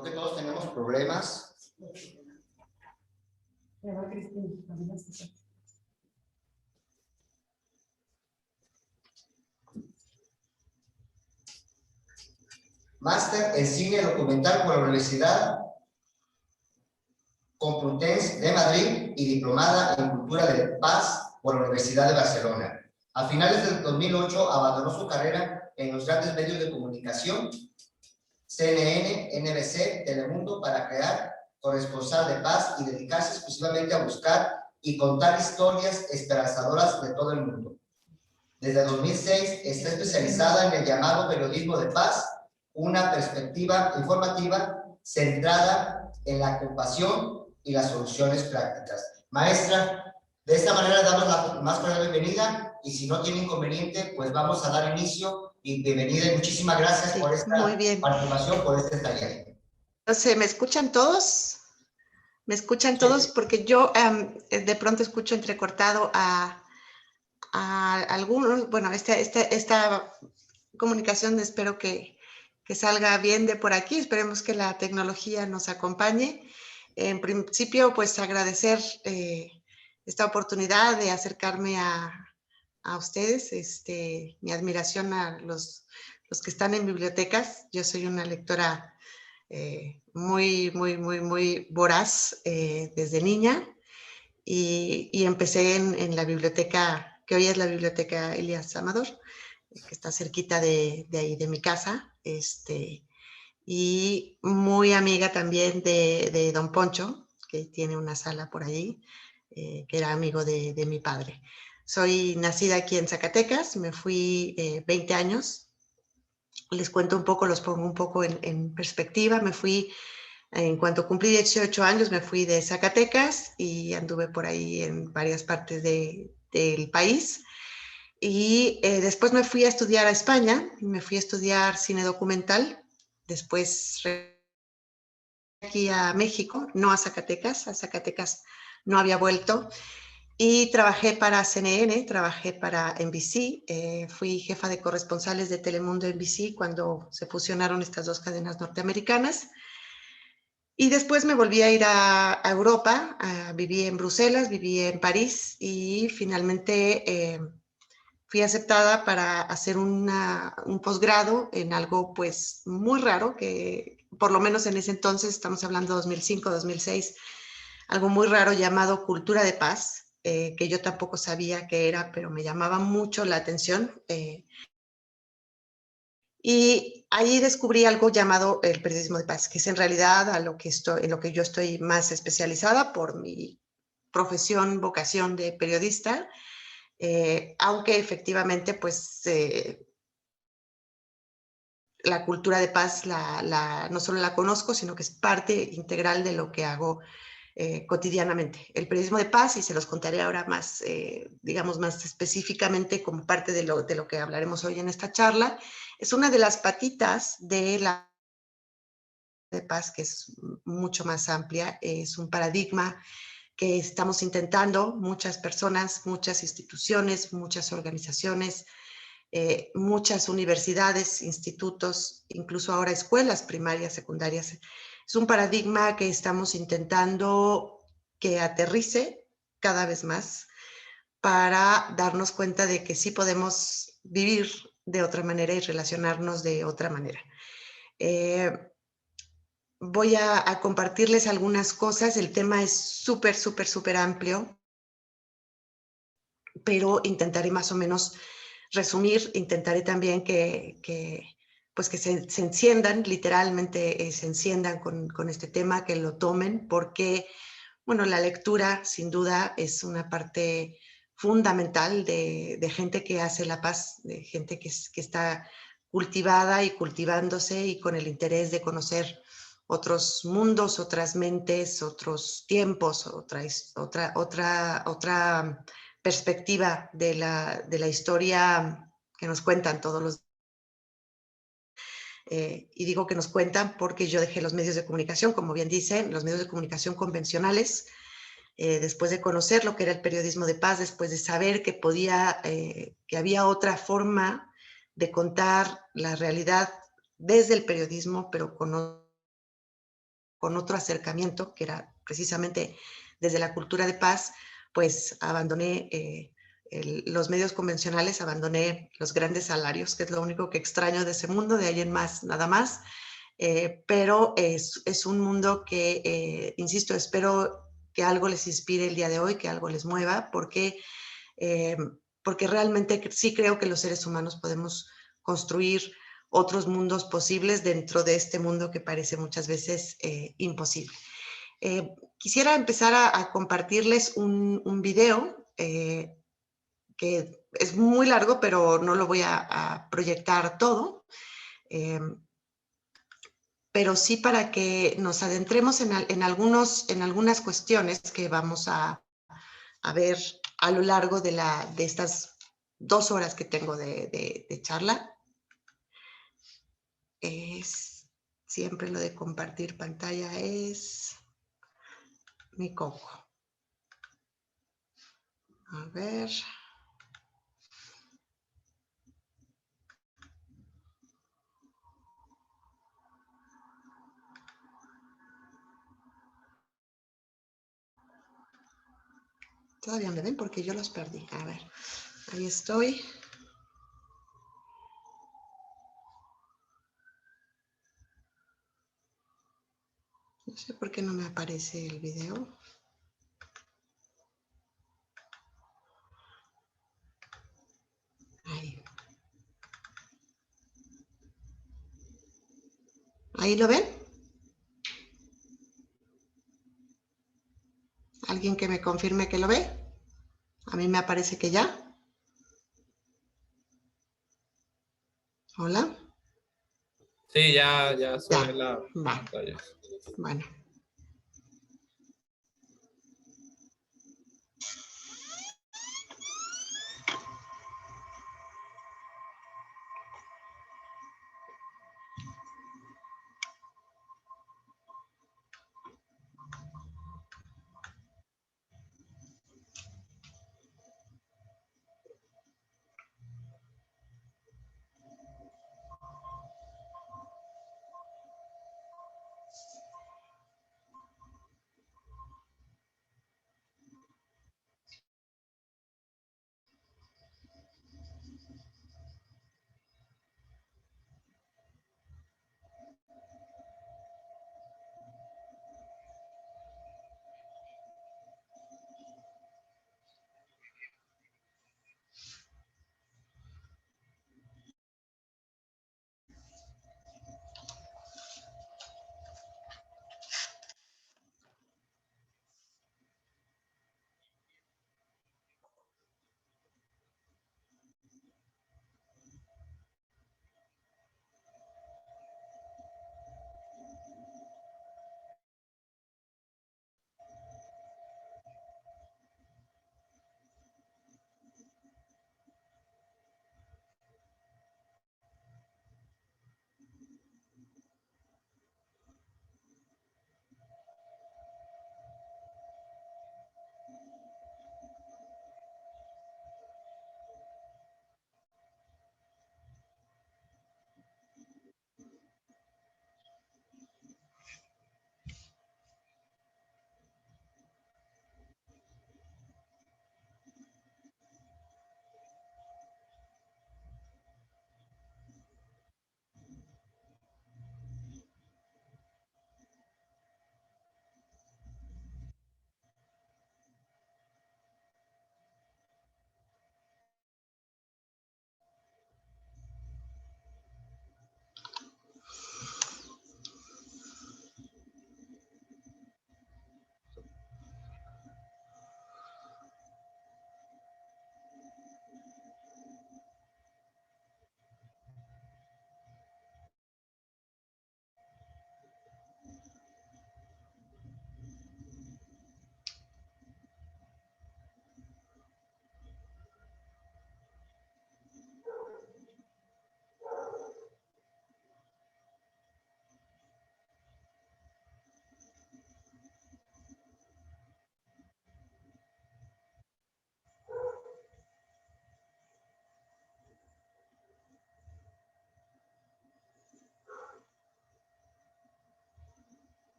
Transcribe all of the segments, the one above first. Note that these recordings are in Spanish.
Creo que todos tenemos problemas. Máster en Cine Documental por la Universidad Complutense de Madrid y diplomada en Cultura de Paz por la Universidad de Barcelona. A finales del 2008 abandonó su carrera en los grandes medios de comunicación, CNN, NBC, Telemundo, para crear Corresponsal de Paz y dedicarse exclusivamente a buscar y contar historias esperanzadoras de todo el mundo. Desde 2006 está especializada en el llamado periodismo de paz, una perspectiva informativa centrada en la compasión y las soluciones prácticas. Maestra, de esta manera damos la más cordial bienvenida y si no tiene inconveniente, pues vamos a dar inicio y bienvenida y muchísimas gracias por esta participación, por este taller. Entonces, ¿me escuchan todos? ¿Me escuchan todos? Porque yo de pronto escucho entrecortado a algunos. Bueno, esta comunicación espero que salga bien de por aquí. Esperemos que la tecnología nos acompañe. En principio, pues agradecer esta oportunidad de acercarme a ustedes, mi admiración a los que están en bibliotecas. Yo soy una lectora muy voraz desde niña y empecé en la biblioteca, que hoy es la Biblioteca Elías Amador, que está cerquita de ahí, de mi casa, y muy amiga también de Don Poncho, que tiene una sala por allí, que era amigo de mi padre. Soy nacida aquí en Zacatecas, me fui 20 años. Les cuento un poco, los pongo un poco en perspectiva. Me fui, en cuanto cumplí 18 años, me fui de Zacatecas y anduve por ahí en varias partes del país. Y después me fui a estudiar a España, me fui a estudiar cine documental. Después aquí a México, no a Zacatecas no había vuelto. Y trabajé para CNN, trabajé para NBC, fui jefa de corresponsales de Telemundo NBC cuando se fusionaron estas dos cadenas norteamericanas. Y después me volví a ir a Europa, viví en Bruselas, viví en París y finalmente fui aceptada para hacer un posgrado en algo pues muy raro, que por lo menos en ese entonces, estamos hablando de 2005, 2006, algo muy raro llamado Cultura de Paz, que yo tampoco sabía qué era, pero me llamaba mucho la atención. Y ahí descubrí algo llamado el periodismo de paz, que es en realidad en lo que yo estoy más especializada por mi profesión, vocación de periodista, aunque efectivamente pues la cultura de paz no solo la conozco, sino que es parte integral de lo que hago cotidianamente. El periodismo de paz, y se los contaré ahora más, digamos, más específicamente como parte de lo que hablaremos hoy en esta charla, es una de las patitas de la de paz, que es mucho más amplia, es un paradigma que estamos intentando muchas personas, muchas instituciones, muchas organizaciones, muchas universidades, institutos, incluso ahora escuelas primarias, secundarias. Es un paradigma que estamos intentando que aterrice cada vez más para darnos cuenta de que sí podemos vivir de otra manera y relacionarnos de otra manera. Voy a compartirles algunas cosas. El tema es súper amplio, pero intentaré más o menos resumir. Intentaré también que se enciendan, literalmente se enciendan con este tema, que lo tomen, porque, bueno, la lectura sin duda es una parte fundamental de gente que hace la paz, de gente que está cultivada y cultivándose y con el interés de conocer otros mundos, otras mentes, otros tiempos, otra perspectiva de la historia que nos cuentan todos los y digo que nos cuentan porque yo dejé los medios de comunicación, como bien dicen, los medios de comunicación convencionales, después de conocer lo que era el periodismo de paz, después de saber que que había otra forma de contar la realidad desde el periodismo, pero con con otro acercamiento, que era precisamente desde la cultura de paz, pues abandoné los medios convencionales, abandoné los grandes salarios, que es lo único que extraño de ese mundo, de ahí en más, nada más. Pero es un mundo que, insisto, espero que algo les inspire el día de hoy, que algo les mueva, eh, porque realmente sí creo que los seres humanos podemos construir otros mundos posibles dentro de este mundo que parece muchas veces imposible. Quisiera empezar a compartirles un video que es muy largo, pero no lo voy a proyectar todo, eh, pero sí para que nos adentremos en algunas cuestiones que vamos a ver a lo largo de estas 2 horas que tengo de charla. Es siempre lo de compartir pantalla es mi coco. A ver. Todavía me ven porque yo los perdí. A ver, ahí estoy. No sé por qué no me aparece el video. Ahí. ¿Ahí lo ven? ¿Alguien que me confirme que lo ve? A mí me aparece que ya. Hola. Sí, ya se Ya. ve la Va. pantalla. Bueno.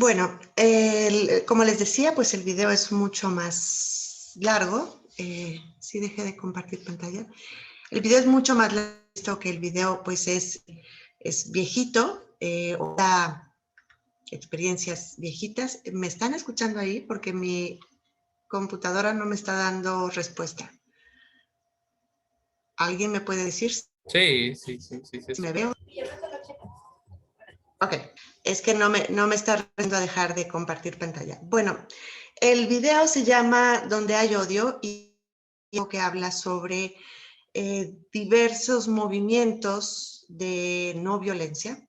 Bueno, como les decía, pues el video es mucho más largo. Sí, dejé de compartir pantalla. El video es mucho más largo que el video, pues es viejito. O experiencias viejitas. ¿Me están escuchando ahí? Porque mi computadora no me está dando respuesta. ¿Alguien me puede decir Sí. si me veo? Ok, es que no me está a dejar de compartir pantalla. Bueno, el video se llama Donde hay odio y que habla sobre diversos movimientos de no violencia,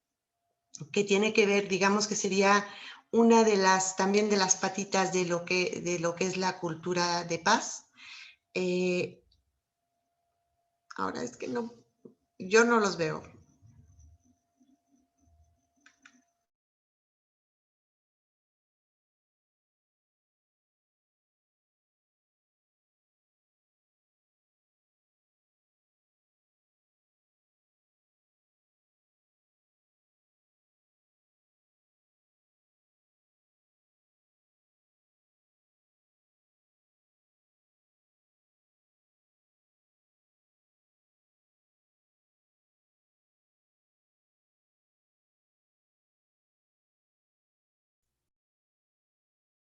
que tiene que ver, digamos que sería una de las, también de las patitas de lo que es la cultura de paz. Ahora es que no, yo no los veo.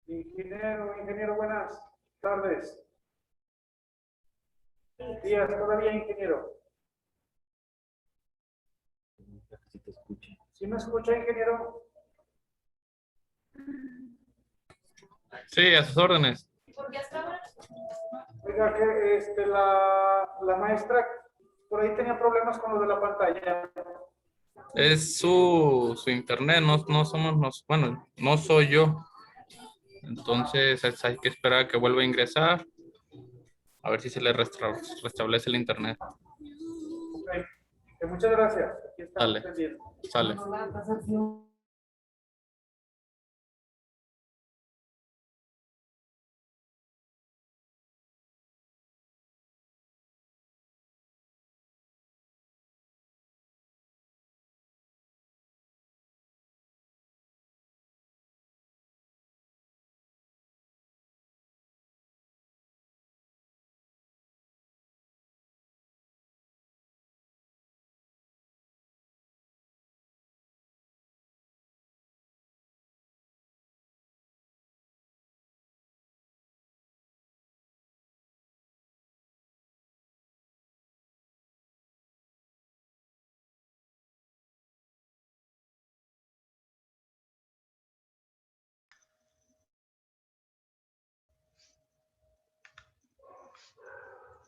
Ingeniero, buenas tardes. Días todavía, ingeniero. ¿Sí me escucha, ingeniero? Sí, a sus órdenes. Oiga, que la maestra por ahí tenía problemas con lo de la pantalla. Es su internet, no somos bueno, no soy yo. Entonces hay que esperar a que vuelva a ingresar. A ver si se le restablece el internet. Okay. Muchas gracias. Aquí estamos Sale, pendientes. sale.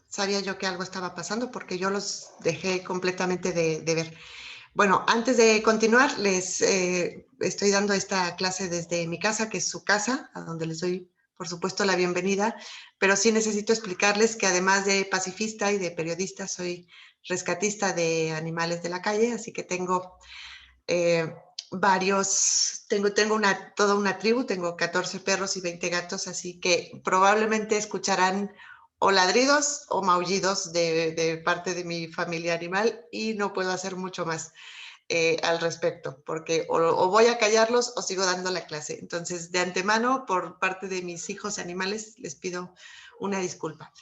Sabía yo que algo estaba pasando porque yo los dejé completamente de ver. Bueno, antes de continuar, les estoy dando esta clase desde mi casa, que es su casa, a donde les doy, por supuesto, la bienvenida, pero sí necesito explicarles que además de pacifista y de periodista, soy rescatista de animales de la calle, así que tengo toda una tribu, tengo 14 perros y 20 gatos, así que probablemente escucharán o ladridos o maullidos de parte de mi familia animal y no puedo hacer mucho más al respecto, porque o voy a callarlos o sigo dando la clase. Entonces, de antemano, por parte de mis hijos animales, les pido una disculpa.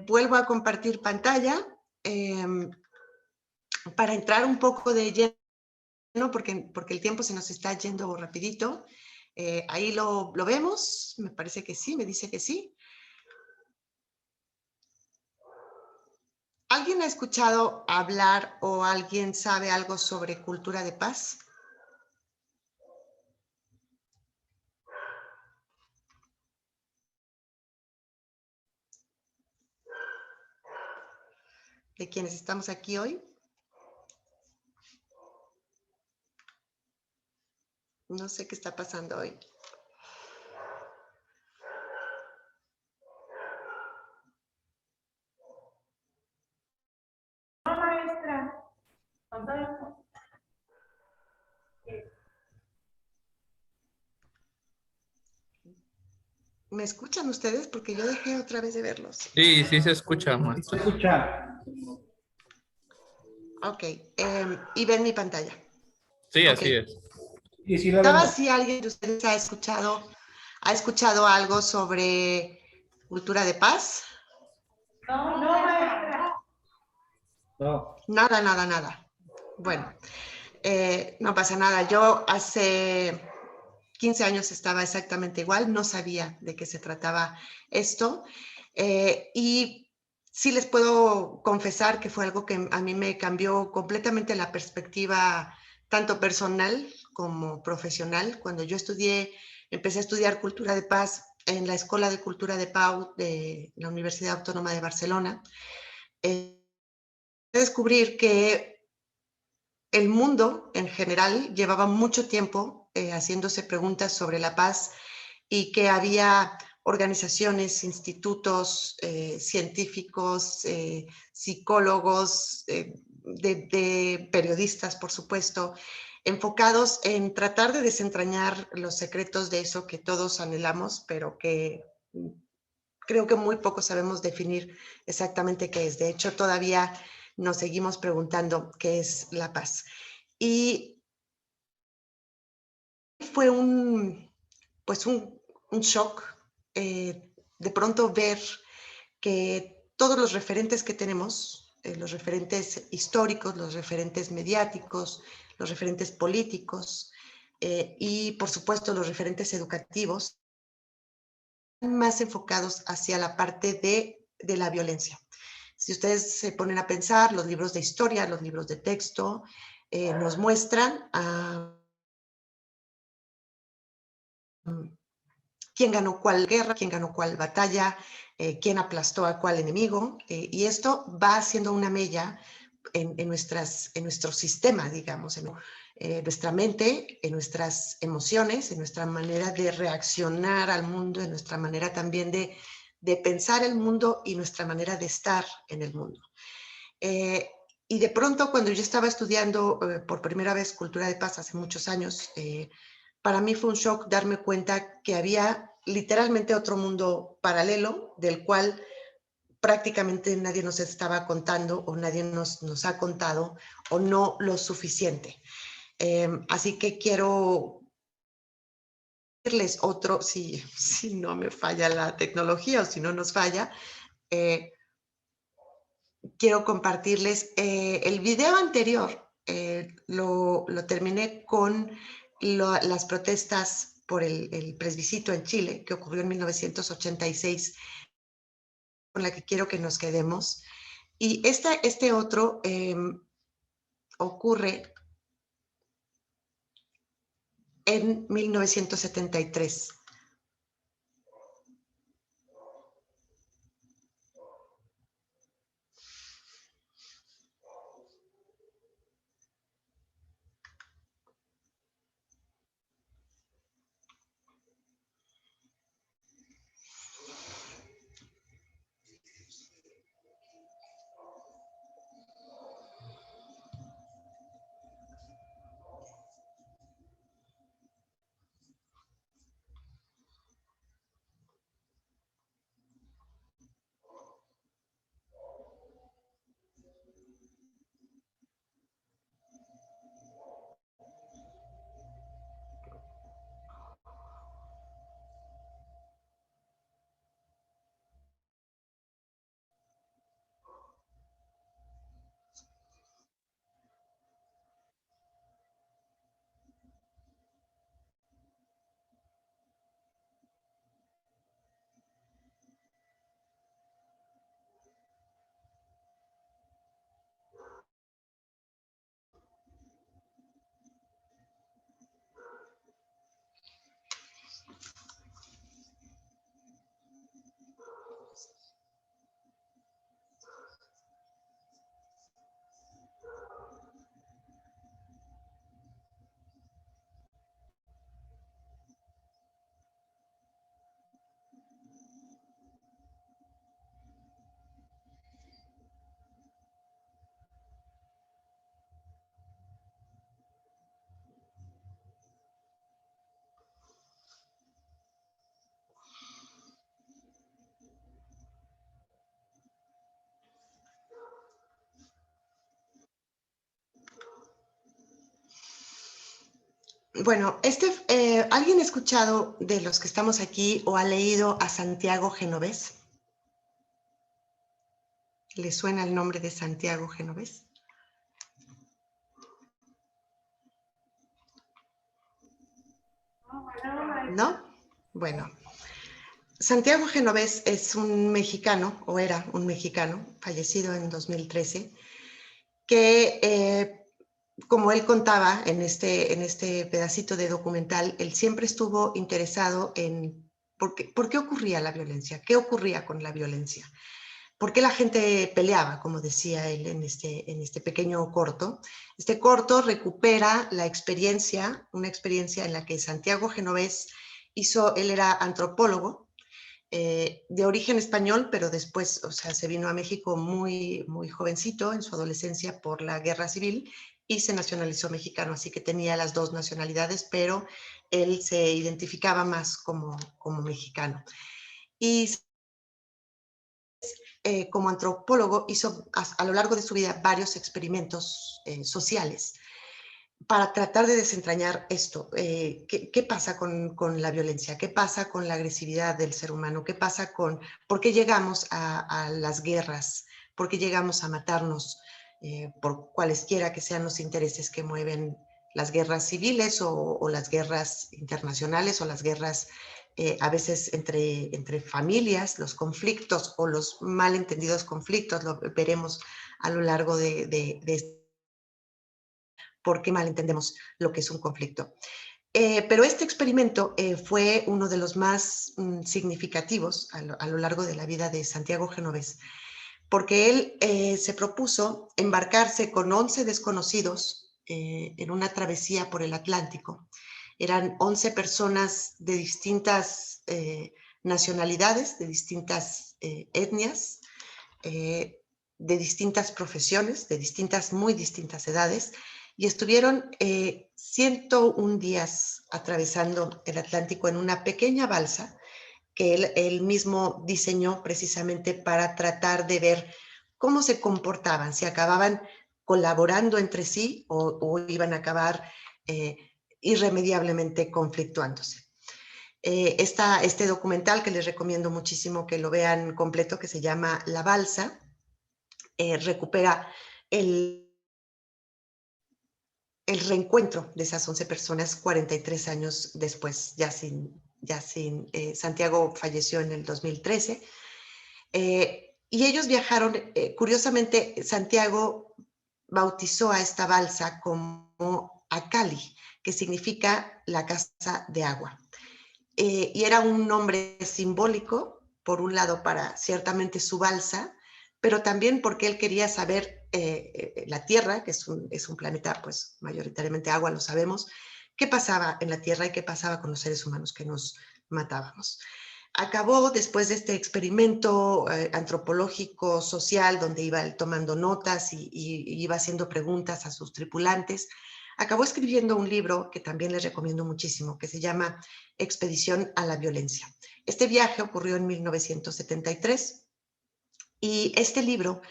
Vuelvo a compartir pantalla para entrar un poco de lleno, porque el tiempo se nos está yendo rapidito. Ahí lo vemos, me parece que sí, me dice que sí. ¿Alguien ha escuchado hablar o alguien sabe algo sobre cultura de paz? ¿De quienes estamos aquí hoy? No sé qué está pasando hoy. No, maestra. ¿Me escuchan ustedes? Porque yo dejé otra vez de verlos. Sí se escucha, Se maestra. escucha. Ok, y ven mi pantalla. Sí, Ok. así es. Y si la ¿Estaba vemos. si alguien de ustedes ha escuchado algo sobre cultura de paz? No. Nada, nada, nada. Bueno, no pasa nada. Yo hace 15 años estaba exactamente igual, no sabía de qué se trataba esto. Y sí les puedo confesar que fue algo que a mí me cambió completamente la perspectiva, tanto personal como profesional. Cuando yo empecé a estudiar cultura de paz en la Escuela de Cultura de Pau de la Universidad Autónoma de Barcelona, descubrir que el mundo en general llevaba mucho tiempo haciéndose preguntas sobre la paz y que había organizaciones, institutos, científicos, psicólogos, de periodistas, por supuesto, enfocados en tratar de desentrañar los secretos de eso que todos anhelamos, pero que creo que muy poco sabemos definir exactamente qué es. De hecho, todavía nos seguimos preguntando qué es la paz. Y fue pues un shock de pronto ver que todos los referentes que tenemos, los referentes históricos, los referentes mediáticos, los referentes políticos y por supuesto los referentes educativos, más enfocados hacia la parte de la violencia. Si ustedes se ponen a pensar, los libros de historia, los libros de texto, nos muestran a quién ganó cuál guerra, quién ganó cuál batalla, quién aplastó a cuál enemigo, y esto va haciendo una mella en nuestro sistema, digamos, en nuestra mente, en nuestras emociones, en nuestra manera de reaccionar al mundo, en nuestra manera también de pensar el mundo y nuestra manera de estar en el mundo. Y de pronto, cuando yo estaba estudiando por primera vez cultura de paz hace muchos años, para mí fue un shock darme cuenta que había literalmente otro mundo paralelo del cual prácticamente nadie nos estaba contando o nadie nos ha contado o no lo suficiente. Así que quiero decirles otro, si no me falla la tecnología o si no nos falla, quiero compartirles el video anterior. Lo terminé con las protestas por el plebiscito en Chile, que ocurrió en 1986, con la que quiero que nos quedemos. Y este otro ocurre en 1973. Bueno, ¿alguien ha escuchado de los que estamos aquí o ha leído a Santiago Genovés? ¿Le suena el nombre de Santiago Genovés? ¿No? Bueno, Santiago Genovés es un mexicano, o era un mexicano, fallecido en 2013, que como él contaba en este pedacito de documental, él siempre estuvo interesado en por qué ocurría la violencia, qué ocurría con la violencia, por qué la gente peleaba, como decía él en este pequeño corto. Este corto recupera la experiencia, una experiencia en la que Santiago Genovés él era antropólogo, de origen español, pero después, o sea, se vino a México muy, muy jovencito, en su adolescencia, por la guerra civil, y se nacionalizó mexicano, así que tenía las dos nacionalidades, pero él se identificaba más como mexicano. Y como antropólogo hizo a lo largo de su vida varios experimentos sociales para tratar de desentrañar esto. ¿Qué pasa con la violencia? ¿Qué pasa con la agresividad del ser humano? ¿Qué pasa por qué llegamos a las guerras? ¿Por qué llegamos a matarnos por cualesquiera que sean los intereses que mueven las guerras civiles o las guerras internacionales o las guerras a veces entre familias, los conflictos o los malentendidos conflictos? Lo veremos a lo largo de por qué malentendemos lo que es un conflicto. Pero este experimento fue uno de los más significativos a lo largo de la vida de Santiago Genovés, porque él se propuso embarcarse con 11 desconocidos en una travesía por el Atlántico. Eran 11 personas de distintas nacionalidades, de distintas etnias, de distintas profesiones, de muy distintas edades, y estuvieron 101 días atravesando el Atlántico en una pequeña balsa que él mismo diseñó precisamente para tratar de ver cómo se comportaban, si acababan colaborando entre sí o iban a acabar irremediablemente conflictuándose. Este documental, que les recomiendo muchísimo que lo vean completo, que se llama La Balsa, recupera el reencuentro de esas 11 personas 43 años después, Santiago falleció en el 2013. Y ellos viajaron, curiosamente, Santiago bautizó a esta balsa como Acali, que significa la casa de agua. Y era un nombre simbólico, por un lado, para ciertamente su balsa, pero también porque él quería saber la Tierra, que es un planeta, pues, mayoritariamente agua, lo sabemos, qué pasaba en la Tierra y qué pasaba con los seres humanos que nos matábamos. Acabó, después de este experimento antropológico, social, donde iba él tomando notas y iba haciendo preguntas a sus tripulantes, acabó escribiendo un libro que también les recomiendo muchísimo, que se llama Expedición a la Violencia. Este viaje ocurrió en 1973 y este libro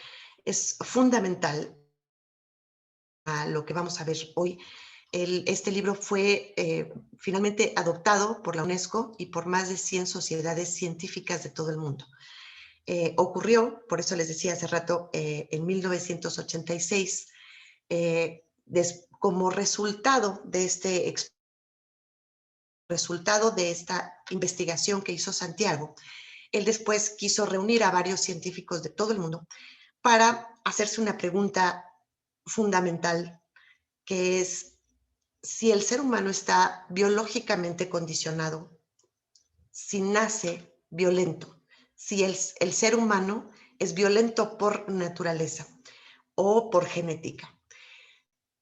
es fundamental a lo que vamos a ver hoy. Este libro fue finalmente adoptado por la UNESCO y por más de 100 sociedades científicas de todo el mundo. Ocurrió, por eso les decía hace rato, en 1986, como resultado de esta investigación que hizo Santiago. Él después quiso reunir a varios científicos de todo el mundo para hacerse una pregunta fundamental, que es si el ser humano está biológicamente condicionado, si nace violento, si el ser humano es violento por naturaleza o por genética.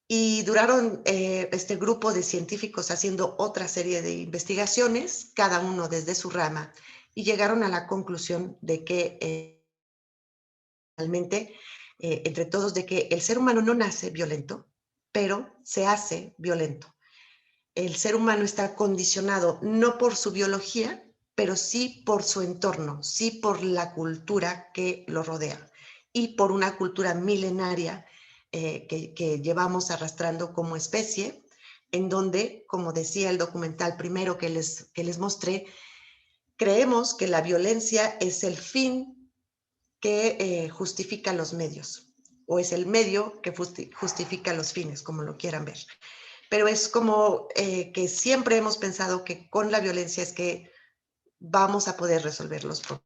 Y duraron este grupo de científicos haciendo otra serie de investigaciones, cada uno desde su rama, y llegaron a la conclusión de que realmente, entre todos, de que el ser humano no nace violento, pero se hace violento. El ser humano está condicionado no por su biología, pero sí por su entorno, sí por la cultura que lo rodea y por una cultura milenaria que llevamos arrastrando como especie, en donde, como decía el documental primero que les mostré, creemos que la violencia es el fin que justifica los medios, o es el medio que justifica los fines, como lo quieran ver. Pero es como que siempre hemos pensado que con la violencia es que vamos a poder resolver los problemas.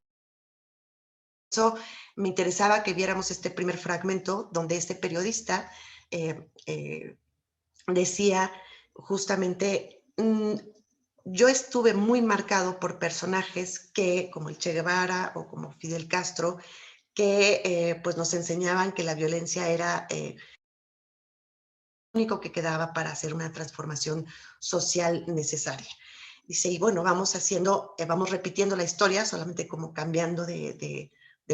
Por eso me interesaba que viéramos este primer fragmento donde este periodista decía justamente, yo estuve muy marcado por personajes que, como el Che Guevara o como Fidel Castro, que pues nos enseñaban que la violencia era lo único que quedaba para hacer una transformación social necesaria. Dice, y bueno, vamos repitiendo la historia, solamente como cambiando de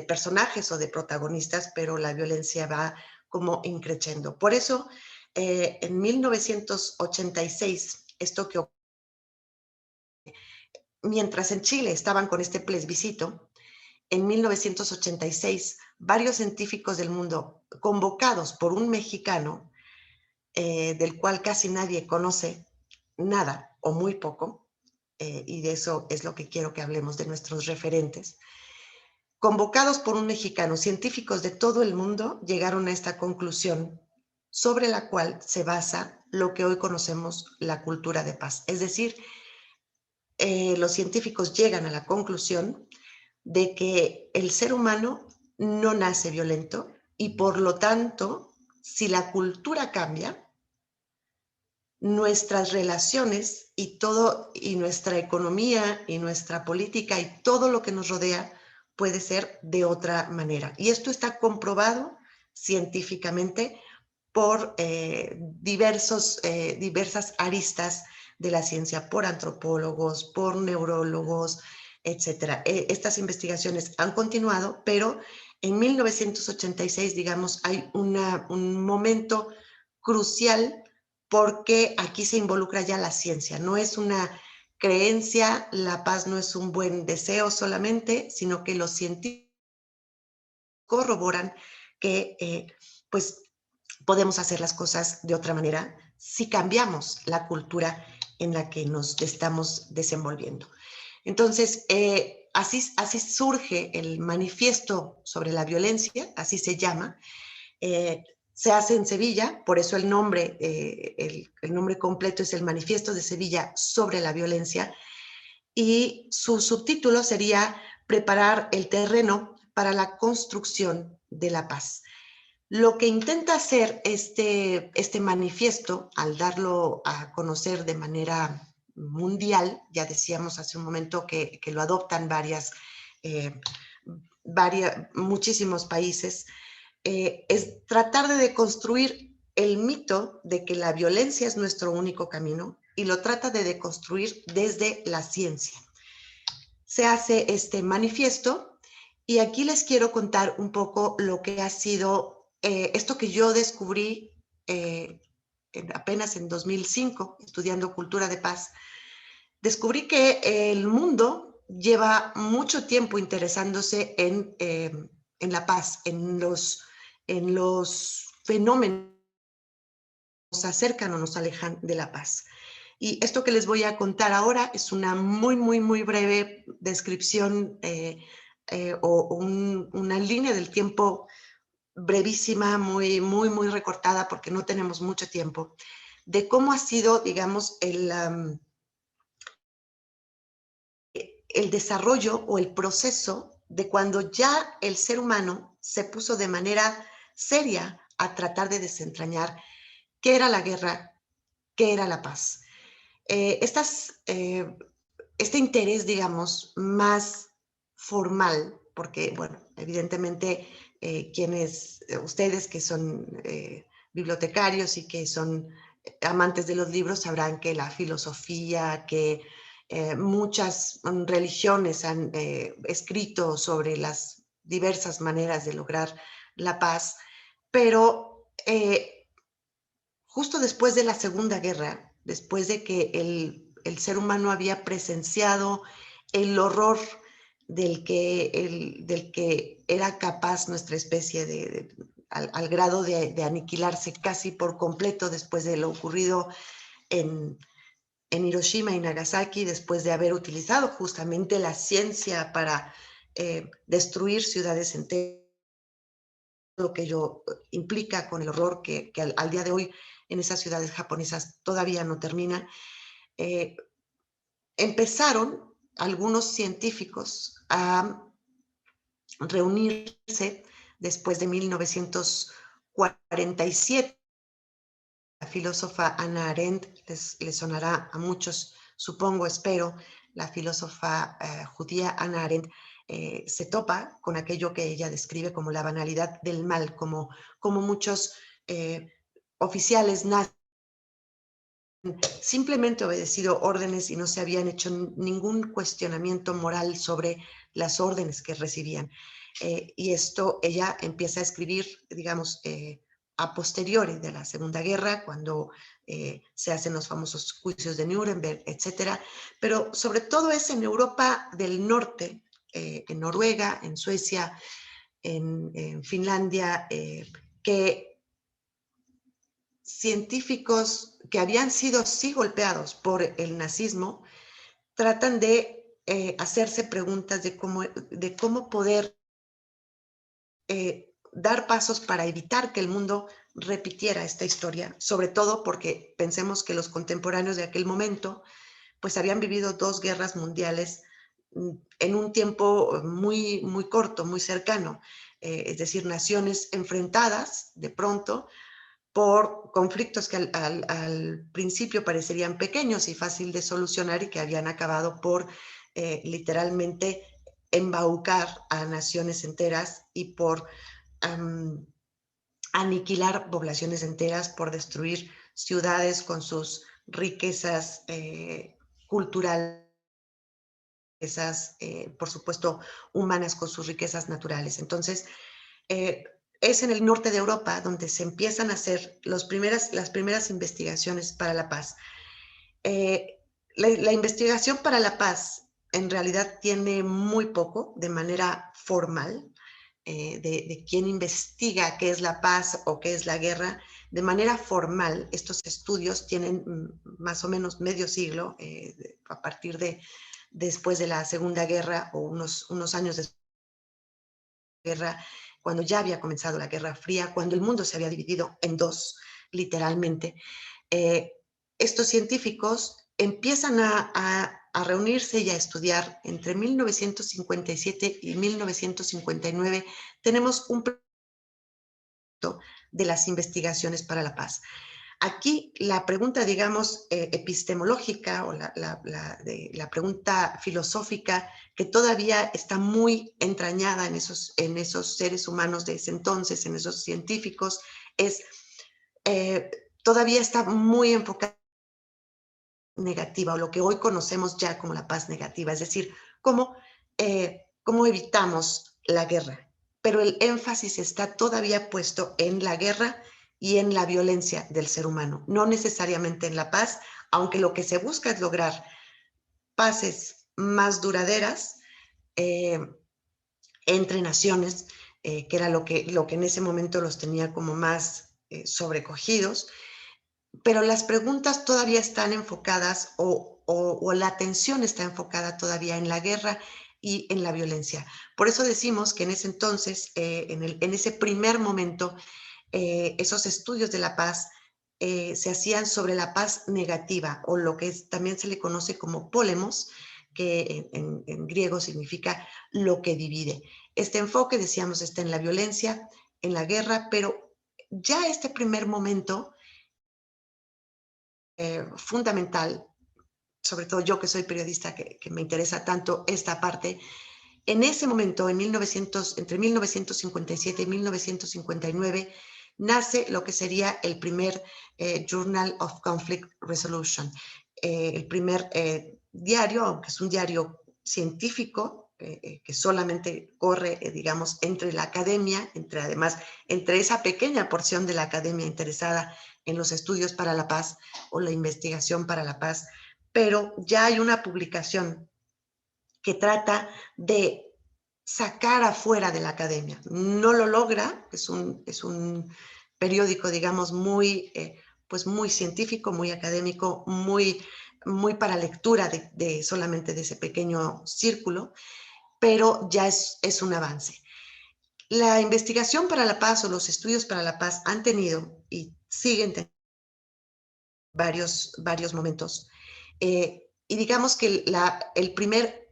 personajes o de protagonistas, pero la violencia va como increciendo. Por eso, en 1986, esto que ocurrió, mientras en Chile estaban con este plebiscito, en 1986, varios científicos del mundo, convocados por un mexicano, del cual casi nadie conoce nada o muy poco, y de eso es lo que quiero que hablemos, de nuestros referentes, convocados por un mexicano, científicos de todo el mundo llegaron a esta conclusión sobre la cual se basa lo que hoy conocemos la cultura de paz. Es decir, los científicos llegan a la conclusión de que el ser humano no nace violento y por lo tanto, si la cultura cambia, nuestras relaciones y todo, y nuestra economía y nuestra política y todo lo que nos rodea puede ser de otra manera. Y esto está comprobado científicamente por diversas aristas de la ciencia, por antropólogos, por neurólogos, etc. Estas investigaciones han continuado, pero en 1986, digamos, hay un momento crucial porque aquí se involucra ya la ciencia. No es una creencia, la paz no es un buen deseo solamente, sino que los científicos corroboran que pues podemos hacer las cosas de otra manera si cambiamos la cultura en la que nos estamos desenvolviendo. Entonces, así surge el manifiesto sobre la violencia, así se llama. Se hace en Sevilla, por eso el nombre completo es el Manifiesto de Sevilla sobre la violencia, y su subtítulo sería Preparar el terreno para la construcción de la paz. Lo que intenta hacer este manifiesto, al darlo a conocer de manera mundial, ya decíamos hace un momento que lo adoptan muchísimos países, es tratar de deconstruir el mito de que la violencia es nuestro único camino, y lo trata de deconstruir desde la ciencia. Se hace este manifiesto y aquí les quiero contar un poco lo que ha sido esto que yo descubrí apenas en 2005, estudiando cultura de paz. Descubrí que el mundo lleva mucho tiempo interesándose en la paz, en los fenómenos que nos acercan o nos alejan de la paz. Y esto que les voy a contar ahora es una muy breve descripción una línea del tiempo brevísima, muy recortada, porque no tenemos mucho tiempo, de cómo ha sido, digamos, el desarrollo o el proceso de cuando ya el ser humano se puso de manera seria a tratar de desentrañar qué era la guerra, qué era la paz. Este interés, digamos, más formal, porque, bueno, evidentemente ustedes que son bibliotecarios y que son amantes de los libros sabrán que la filosofía, que muchas religiones han escrito sobre las diversas maneras de lograr la paz, pero justo después de la Segunda Guerra, después de que el ser humano había presenciado el horror del que era capaz nuestra especie al grado de aniquilarse casi por completo después de lo ocurrido en Hiroshima y Nagasaki, después de haber utilizado justamente la ciencia para destruir ciudades enteras, lo que ello implica con el horror que al día de hoy en esas ciudades japonesas todavía no termina. Empezaron algunos científicos a reunirse después de 1947. La filósofa Hannah Arendt les sonará a muchos, supongo, espero. La filósofa judía Hannah Arendt se topa con aquello que ella describe como la banalidad del mal, como muchos oficiales nazis simplemente obedecido órdenes y no se habían hecho ningún cuestionamiento moral sobre las órdenes que recibían. Y esto ella empieza a escribir, digamos, a posteriori de la Segunda Guerra, cuando se hacen los famosos juicios de Nuremberg, etcétera. Pero sobre todo es en Europa del Norte, en Noruega, en Suecia, en Finlandia, que científicos que habían sido sí golpeados por el nazismo tratan de hacerse preguntas de cómo poder dar pasos para evitar que el mundo repitiera esta historia, sobre todo porque pensemos que los contemporáneos de aquel momento pues habían vivido 2 guerras mundiales en un tiempo muy, muy corto, muy cercano, es decir, naciones enfrentadas de pronto por conflictos que al principio parecerían pequeños y fácil de solucionar y que habían acabado por literalmente embaucar a naciones enteras y por aniquilar poblaciones enteras, por destruir ciudades con sus riquezas culturales, por supuesto, humanas con sus riquezas naturales. Entonces, es en el norte de Europa donde se empiezan a hacer las primeras investigaciones para la paz. La investigación para la paz en realidad tiene muy poco de manera formal de quién investiga qué es la paz o qué es la guerra. De manera formal, estos estudios tienen más o menos medio siglo, a partir de después de la Segunda Guerra o unos años después de la guerra, cuando ya había comenzado la Guerra Fría, cuando el mundo se había dividido en 2, literalmente. Estos científicos empiezan a reunirse y a estudiar. Entre 1957 y 1959 tenemos un proyecto de las investigaciones para la paz. Aquí la pregunta, digamos, epistemológica o la pregunta filosófica que todavía está muy entrañada en esos seres humanos de ese entonces, en esos científicos, es todavía está muy enfocada negativa, o lo que hoy conocemos ya como la paz negativa, es decir, cómo evitamos la guerra. Pero el énfasis está todavía puesto en la guerra y en la violencia del ser humano, no necesariamente en la paz, aunque lo que se busca es lograr paces más duraderas entre naciones, que era lo que en ese momento los tenía como más sobrecogidos. Pero las preguntas todavía están enfocadas o la atención está enfocada todavía en la guerra y en la violencia. Por eso decimos que en ese entonces, en ese primer momento, esos estudios de la paz se hacían sobre la paz negativa, o lo que también se le conoce como polemos, que en griego significa lo que divide. Este enfoque, decíamos, está en la violencia, en la guerra, pero ya este primer momento fundamental, sobre todo yo que soy periodista, que me interesa tanto esta parte, en ese momento, entre 1957 y 1959, nace lo que sería el primer Journal of Conflict Resolution, el primer diario, aunque es un diario científico, que solamente corre, digamos, entre la academia, entre esa pequeña porción de la academia interesada en los estudios para la paz o la investigación para la paz, pero ya hay una publicación que trata de sacar afuera de la academia. No lo logra, es un periódico, digamos, muy pues muy científico, muy académico, muy para lectura solamente de ese pequeño círculo, pero ya es un avance. La investigación para la paz o los estudios para la paz han tenido y siguen teniendo varios momentos. Y digamos que el primer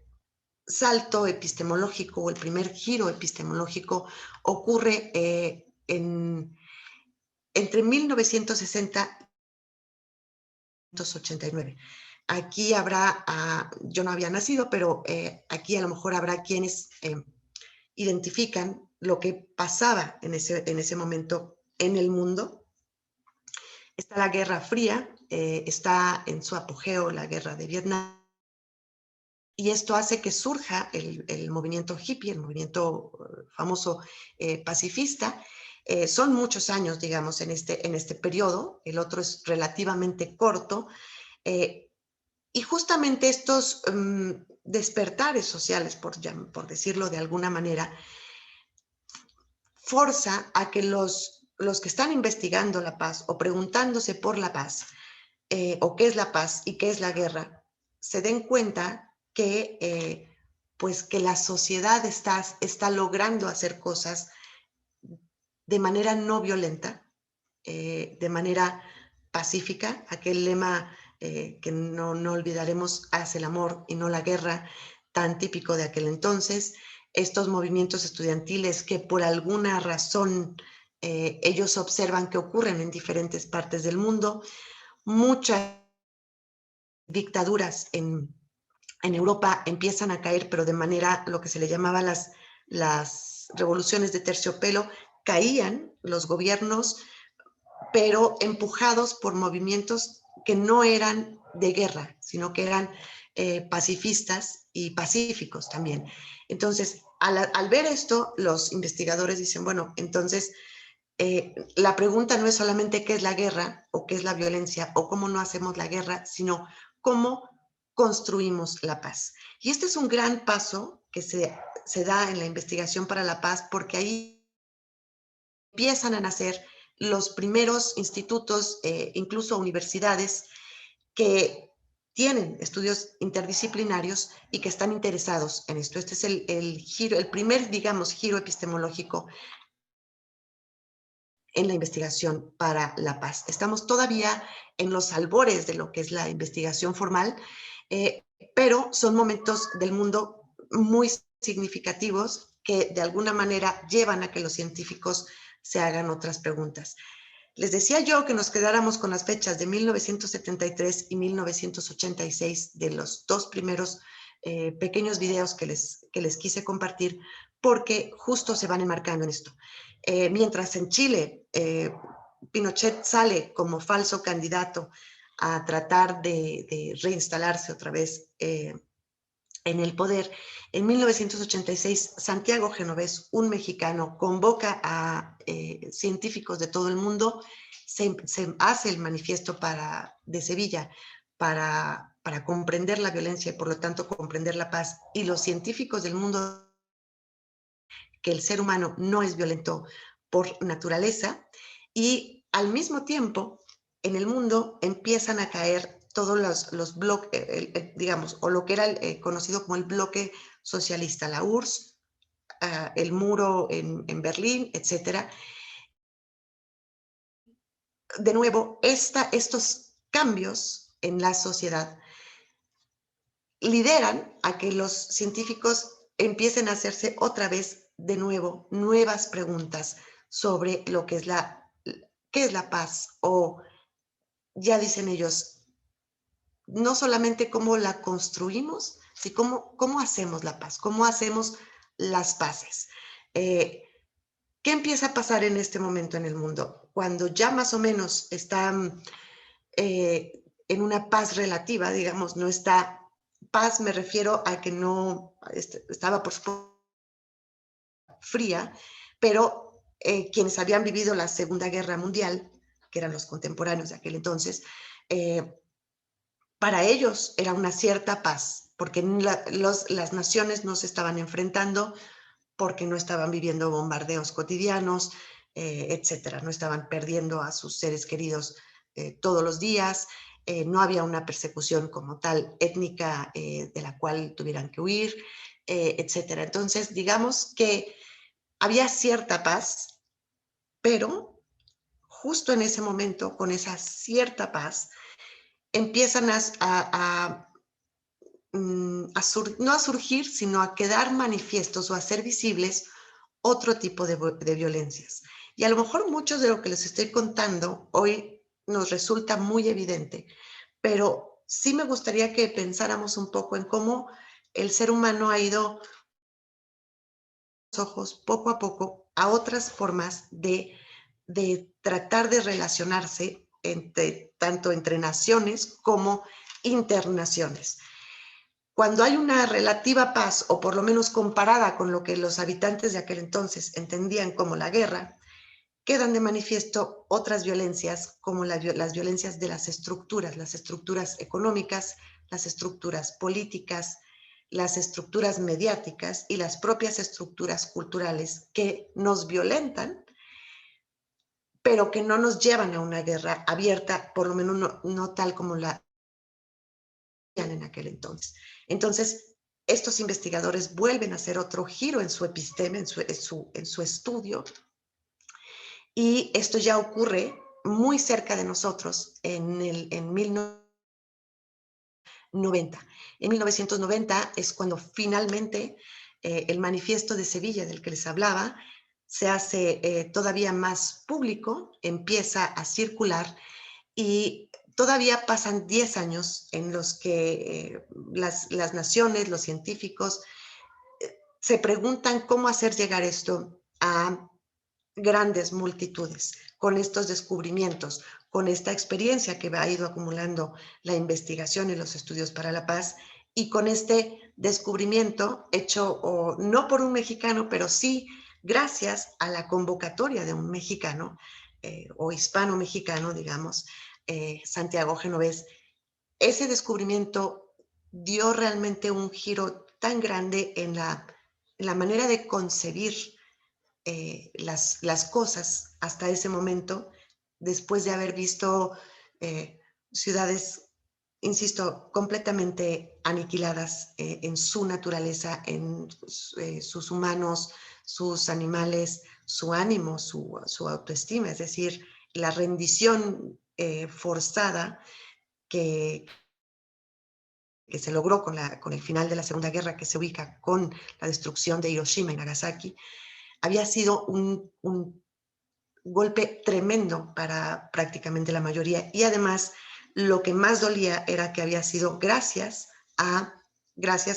salto epistemológico o el primer giro epistemológico ocurre entre 1960 y 1989. Aquí habrá, yo no había nacido, pero aquí a lo mejor habrá quienes identifican lo que pasaba en ese momento en el mundo. Está la Guerra Fría, está en su apogeo la Guerra de Vietnam, y esto hace que surja el movimiento hippie, el movimiento famoso pacifista. Son muchos años, digamos, en este periodo, el otro es relativamente corto, y justamente estos despertares sociales, por decirlo de alguna manera, forza a que los que están investigando la paz o preguntándose por la paz, o qué es la paz y qué es la guerra, se den cuenta que, pues que la sociedad está logrando hacer cosas de manera no violenta, de manera pacífica. Aquel lema que no olvidaremos, haz el amor y no la guerra, tan típico de aquel entonces. Estos movimientos estudiantiles que por alguna razón ellos observan que ocurren en diferentes partes del mundo. Muchas dictaduras en Europa empiezan a caer, pero de manera, lo que se le llamaba las revoluciones de terciopelo, caían los gobiernos, pero empujados por movimientos que no eran de guerra, sino que eran pacifistas y pacíficos también. Entonces, al ver esto, los investigadores dicen, bueno, entonces la pregunta no es solamente qué es la guerra o qué es la violencia o cómo no hacemos la guerra, sino cómo construimos la paz. Y este es un gran paso que se da en la investigación para la paz, porque ahí empiezan a nacer los primeros institutos, incluso universidades, que tienen estudios interdisciplinarios y que están interesados en esto. Este es el primer, digamos, giro epistemológico en la investigación para la paz. Estamos todavía en los albores de lo que es la investigación formal, pero son momentos del mundo muy significativos que de alguna manera llevan a que los científicos se hagan otras preguntas. Les decía yo que nos quedáramos con las fechas de 1973 y 1986 de los dos primeros pequeños videos que les quise compartir, porque justo se van enmarcando en esto. Mientras en Chile Pinochet sale como falso candidato a tratar de reinstalarse otra vez en el poder, en 1986 Santiago Genovés, un mexicano, convoca a científicos de todo el mundo, se hace el manifiesto de Sevilla para comprender la violencia y por lo tanto comprender la paz, y los científicos del mundo que el ser humano no es violento por naturaleza, y al mismo tiempo en el mundo empiezan a caer todos los bloques, digamos, o lo que era conocido como el bloque socialista, la URSS, el muro en Berlín, etc. De nuevo, estos cambios en la sociedad lideran a que los científicos empiecen a hacerse otra vez de nuevo nuevas preguntas sobre lo que es qué es la paz, o ya dicen ellos, no solamente cómo la construimos, sino cómo hacemos la paz, cómo hacemos las paces. ¿Qué empieza a pasar en este momento en el mundo? Cuando ya más o menos están en una paz relativa, digamos, no está paz, me refiero a que no estaba por supuesto fría, pero quienes habían vivido la Segunda Guerra Mundial, que eran los contemporáneos de aquel entonces, para ellos era una cierta paz, porque las naciones no se estaban enfrentando, porque no estaban viviendo bombardeos cotidianos, etcétera, no estaban perdiendo a sus seres queridos todos los días, no había una persecución como tal étnica de la cual tuvieran que huir, etcétera. Entonces, digamos que había cierta paz, pero justo en ese momento, con esa cierta paz, empiezan no a surgir, sino a quedar manifiestos o a ser visibles otro tipo de violencias. Y a lo mejor muchos de lo que les estoy contando hoy nos resulta muy evidente, pero sí me gustaría que pensáramos un poco en cómo el ser humano ha ido los ojos poco a poco a otras formas de tratar de relacionarse tanto entre naciones como internaciones. Cuando hay una relativa paz, o por lo menos comparada con lo que los habitantes de aquel entonces entendían como la guerra, quedan de manifiesto otras violencias, como las violencias de las estructuras económicas, las estructuras políticas, las estructuras mediáticas y las propias estructuras culturales que nos violentan, pero que no nos llevan a una guerra abierta, por lo menos no tal como la en aquel entonces. Entonces, estos investigadores vuelven a hacer otro giro en su episteme, en su estudio, y esto ya ocurre muy cerca de nosotros en 1990. En 1990 es cuando finalmente el manifiesto de Sevilla del que les hablaba se hace todavía más público, empieza a circular y todavía pasan 10 años en los que las naciones, los científicos, se preguntan cómo hacer llegar esto a grandes multitudes, con estos descubrimientos, con esta experiencia que ha ido acumulando la investigación y los estudios para la paz, y con este descubrimiento hecho no por un mexicano, pero sí gracias a la convocatoria de un mexicano o hispano-mexicano, digamos, Santiago Genovés. Ese descubrimiento dio realmente un giro tan grande en la manera de concebir las cosas hasta ese momento, después de haber visto ciudades, insisto, completamente aniquiladas en su naturaleza, en sus humanos, sus animales, su ánimo, su autoestima, es decir, la rendición forzada que se logró con el final de la Segunda Guerra, que se ubica con la destrucción de Hiroshima y Nagasaki, había sido un golpe tremendo para prácticamente la mayoría. Y además, lo que más dolía era que había sido gracias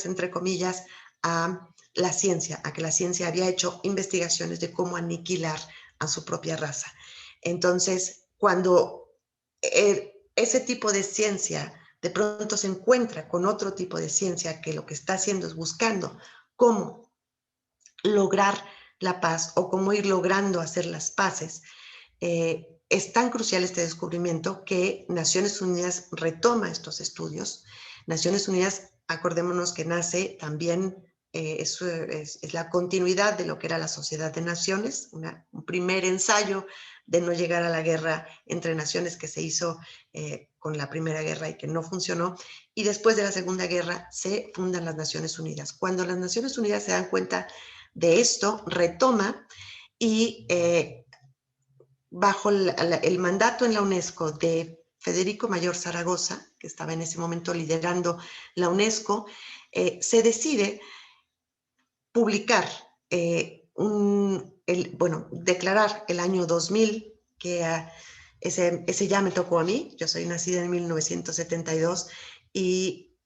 entre comillas, a la ciencia, a que la ciencia había hecho investigaciones de cómo aniquilar a su propia raza. Entonces, cuando ese tipo de ciencia de pronto se encuentra con otro tipo de ciencia que lo que está haciendo es buscando cómo lograr la paz o cómo ir logrando hacer las paces, es tan crucial este descubrimiento que Naciones Unidas retoma estos estudios. Naciones Unidas, acordémonos que nace también, es la continuidad de lo que era la Sociedad de Naciones, un primer ensayo de no llegar a la guerra entre naciones que se hizo con la Primera Guerra y que no funcionó, y después de la Segunda Guerra se fundan las Naciones Unidas. Cuando las Naciones Unidas se dan cuenta de esto, retoma y bajo el mandato en la UNESCO de Federico Mayor Zaragoza, que estaba en ese momento liderando la UNESCO, se decide publicar, declarar el año 2000, que ese ya me tocó a mí. Yo soy nacida en 1972 y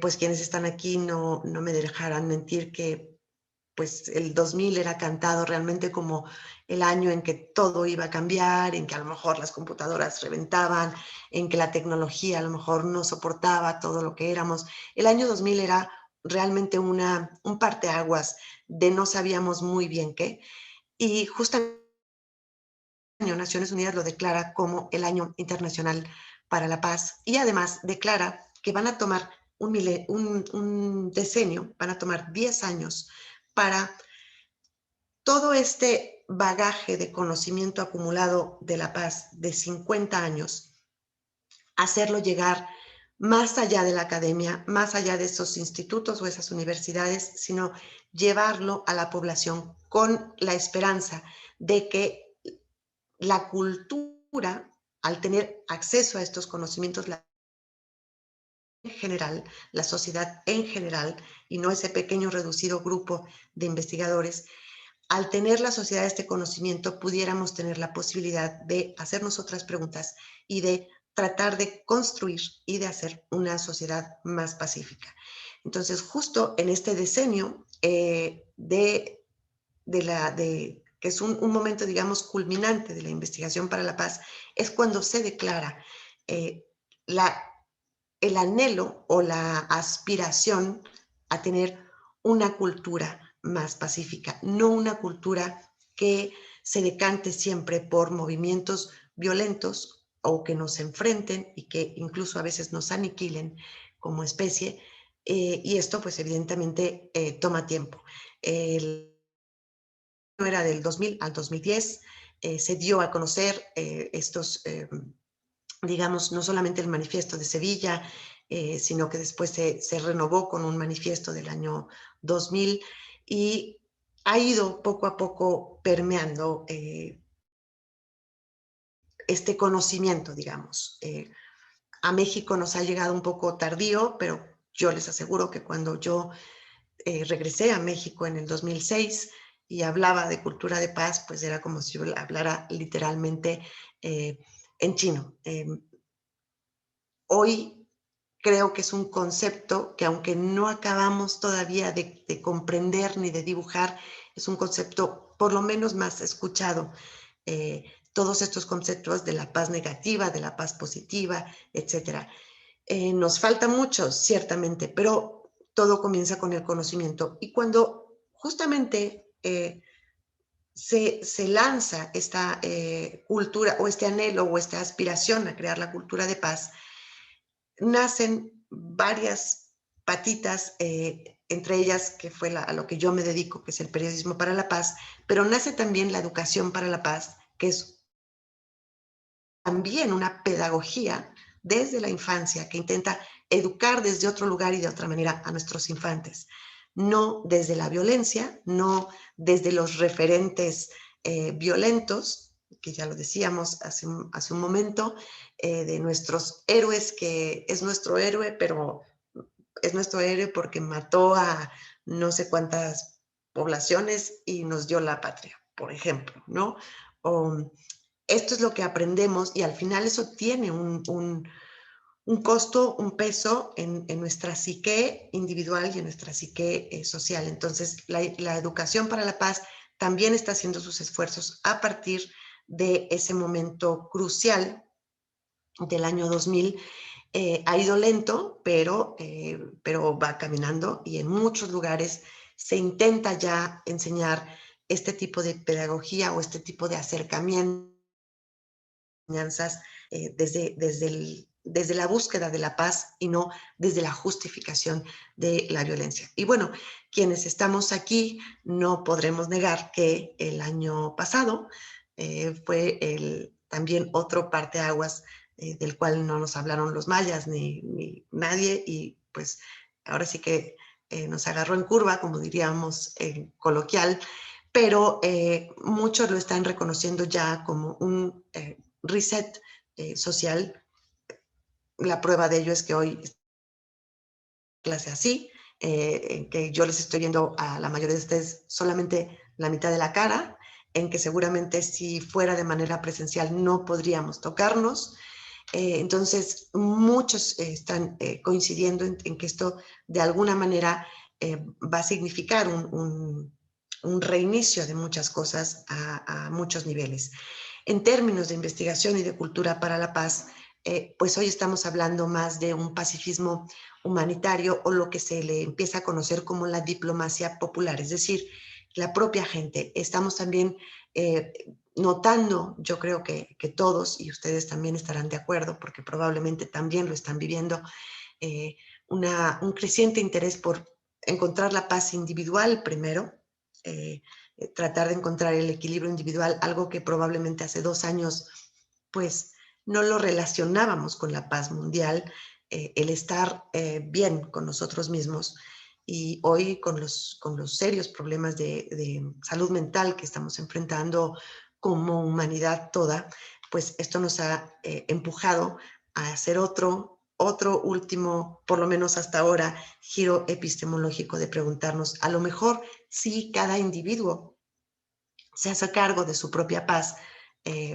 pues quienes están aquí no me dejarán mentir que pues el 2000 era cantado realmente como el año en que todo iba a cambiar, en que a lo mejor las computadoras reventaban, en que la tecnología a lo mejor no soportaba todo lo que éramos. El año 2000 era realmente un parteaguas de no sabíamos muy bien qué, y justamente Naciones Unidas lo declara como el Año Internacional para la Paz, y además declara que van a tomar un decenio, van a tomar 10 años para todo este bagaje de conocimiento acumulado de la paz de 50 años, hacerlo llegar más allá de la academia, más allá de esos institutos o esas universidades, sino llevarlo a la población con la esperanza de que la cultura, al tener acceso a estos conocimientos, en general, la sociedad en general, y no ese pequeño reducido grupo de investigadores, al tener la sociedad este conocimiento, pudiéramos tener la posibilidad de hacernos otras preguntas y de tratar de construir y de hacer una sociedad más pacífica. Entonces, justo en este decenio que es un momento, digamos, culminante de la investigación para la paz, es cuando se declara el anhelo o la aspiración a tener una cultura más pacífica, no una cultura que se decante siempre por movimientos violentos o que nos enfrenten y que incluso a veces nos aniquilen como especie. Y esto, pues evidentemente, toma tiempo. Era del 2000 al 2010, se dio a conocer digamos, no solamente el manifiesto de Sevilla, sino que después se renovó con un manifiesto del año 2000 y ha ido poco a poco permeando este conocimiento, digamos. A México nos ha llegado un poco tardío, pero yo les aseguro que cuando yo regresé a México en el 2006 y hablaba de cultura de paz, pues era como si yo hablara literalmente en chino. Hoy creo que es un concepto que, aunque no acabamos todavía de comprender ni de dibujar, es un concepto por lo menos más escuchado. Todos estos conceptos de la paz negativa, de la paz positiva, etc. Nos falta mucho, ciertamente, pero todo comienza con el conocimiento. Y cuando justamente se lanza esta cultura o este anhelo o esta aspiración a crear la cultura de paz, nacen varias patitas, entre ellas, que fue a lo que yo me dedico, que es el periodismo para la paz, pero nace también la educación para la paz, que es también una pedagogía desde la infancia que intenta educar desde otro lugar y de otra manera a nuestros infantes. No desde la violencia, no desde los referentes violentos, que ya lo decíamos hace un momento, de nuestros héroes, que es nuestro héroe, pero es nuestro héroe porque mató a no sé cuántas poblaciones y nos dio la patria, por ejemplo, ¿no? O, esto es lo que aprendemos y al final eso tiene un costo, un peso en nuestra psique individual y en nuestra psique social. Entonces, la educación para la paz también está haciendo sus esfuerzos a partir de ese momento crucial del año 2000. Ha ido lento, pero va caminando y en muchos lugares se intenta ya enseñar este tipo de pedagogía o este tipo de acercamiento desde la búsqueda de la paz y no desde la justificación de la violencia. Y bueno, quienes estamos aquí no podremos negar que el año pasado fue también otro parteaguas del cual no nos hablaron los mayas ni nadie, y pues ahora sí que nos agarró en curva, como diríamos en coloquial, pero muchos lo están reconociendo ya como un reset social. La prueba de ello es que hoy clase así, en que yo les estoy viendo a la mayoría de ustedes solamente la mitad de la cara, en que seguramente si fuera de manera presencial no podríamos tocarnos. Entonces, muchos están coincidiendo en que esto de alguna manera va a significar un reinicio de muchas cosas a muchos niveles. En términos de investigación y de cultura para la paz, pues hoy estamos hablando más de un pacifismo humanitario o lo que se le empieza a conocer como la diplomacia popular, es decir, la propia gente. Estamos también notando, yo creo que todos, y ustedes también estarán de acuerdo, porque probablemente también lo están viviendo, un creciente interés por encontrar la paz individual primero, tratar de encontrar el equilibrio individual, algo que probablemente hace 2 años, pues no lo relacionábamos con la paz mundial, el estar bien con nosotros mismos. Y hoy con los serios problemas de salud mental que estamos enfrentando como humanidad toda, pues esto nos ha empujado a hacer otro último, por lo menos hasta ahora, giro epistemológico de preguntarnos, a lo mejor si cada individuo se hace cargo de su propia paz,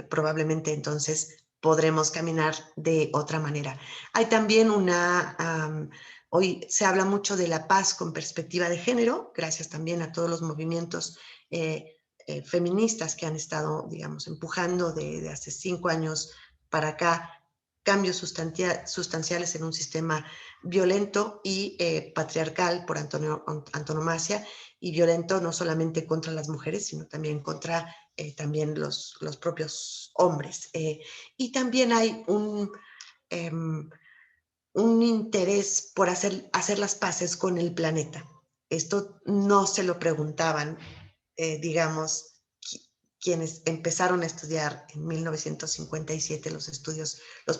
probablemente entonces podremos caminar de otra manera. Hay también hoy se habla mucho de la paz con perspectiva de género, gracias también a todos los movimientos feministas que han estado, digamos, empujando de hace 5 años para acá cambios sustanciales en un sistema violento y patriarcal por antonomasia, y violento no solamente contra las mujeres, sino también contra también los propios hombres. Y también hay un interés por hacer las paces con el planeta. Esto no se lo preguntaban, digamos, quienes empezaron a estudiar en 1957 los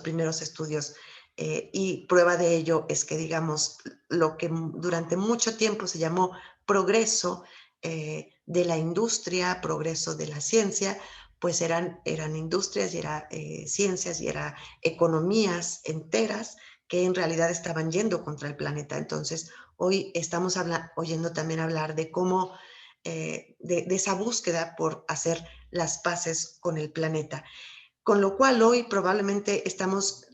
primeros estudios, y prueba de ello es que, digamos, lo que durante mucho tiempo se llamó progreso de la industria, progreso de la ciencia, pues eran industrias y eran ciencias y eran economías enteras que en realidad estaban yendo contra el planeta. Entonces, hoy estamos oyendo también hablar de cómo de esa búsqueda por hacer las paces con el planeta. Con lo cual hoy probablemente estamos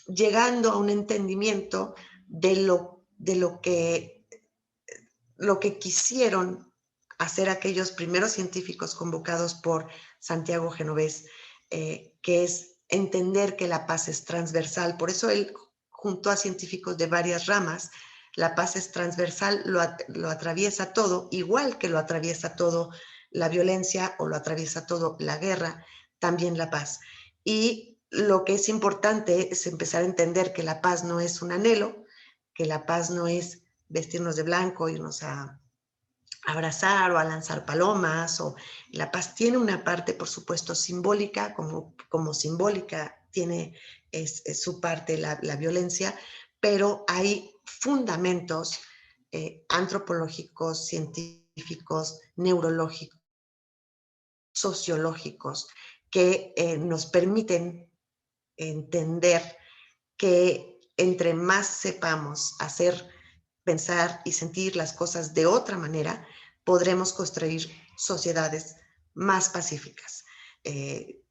llegando a un entendimiento de lo que quisieron hacer aquellos primeros científicos convocados por Santiago Genovés, que es entender que la paz es transversal. Por eso él, junto a científicos de varias ramas, la paz es transversal, lo atraviesa todo, igual que lo atraviesa todo la violencia o lo atraviesa todo la guerra, también la paz. Y lo que es importante es empezar a entender que la paz no es un anhelo, que la paz no es vestirnos de blanco, irnos a abrazar o a lanzar palomas. La paz tiene una parte, por supuesto, simbólica, como simbólica tiene es su parte la violencia, pero hay fundamentos antropológicos, científicos, neurológicos, sociológicos, que nos permiten entender que entre más sepamos hacer, pensar y sentir las cosas de otra manera, podremos construir sociedades más pacíficas.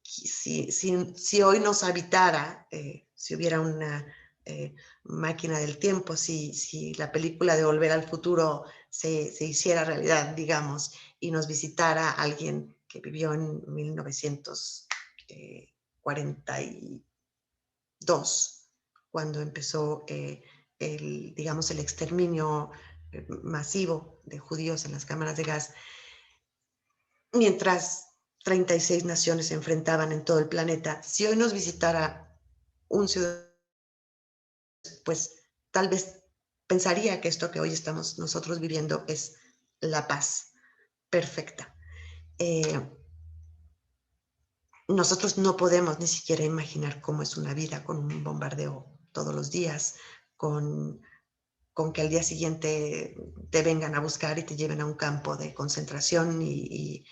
Si hoy nos habitara, si hubiera una máquina del tiempo, si la película de Volver al Futuro se hiciera realidad, digamos, y nos visitara alguien que vivió en 1942, cuando empezó digamos, el exterminio masivo de judíos en las cámaras de gas, mientras 36 naciones se enfrentaban en todo el planeta. Si hoy nos visitara un ciudadano, pues tal vez pensaría que esto que hoy estamos nosotros viviendo es la paz perfecta. Nosotros no podemos ni siquiera imaginar cómo es una vida con un bombardeo todos los días, con que al día siguiente te vengan a buscar y te lleven a un campo de concentración y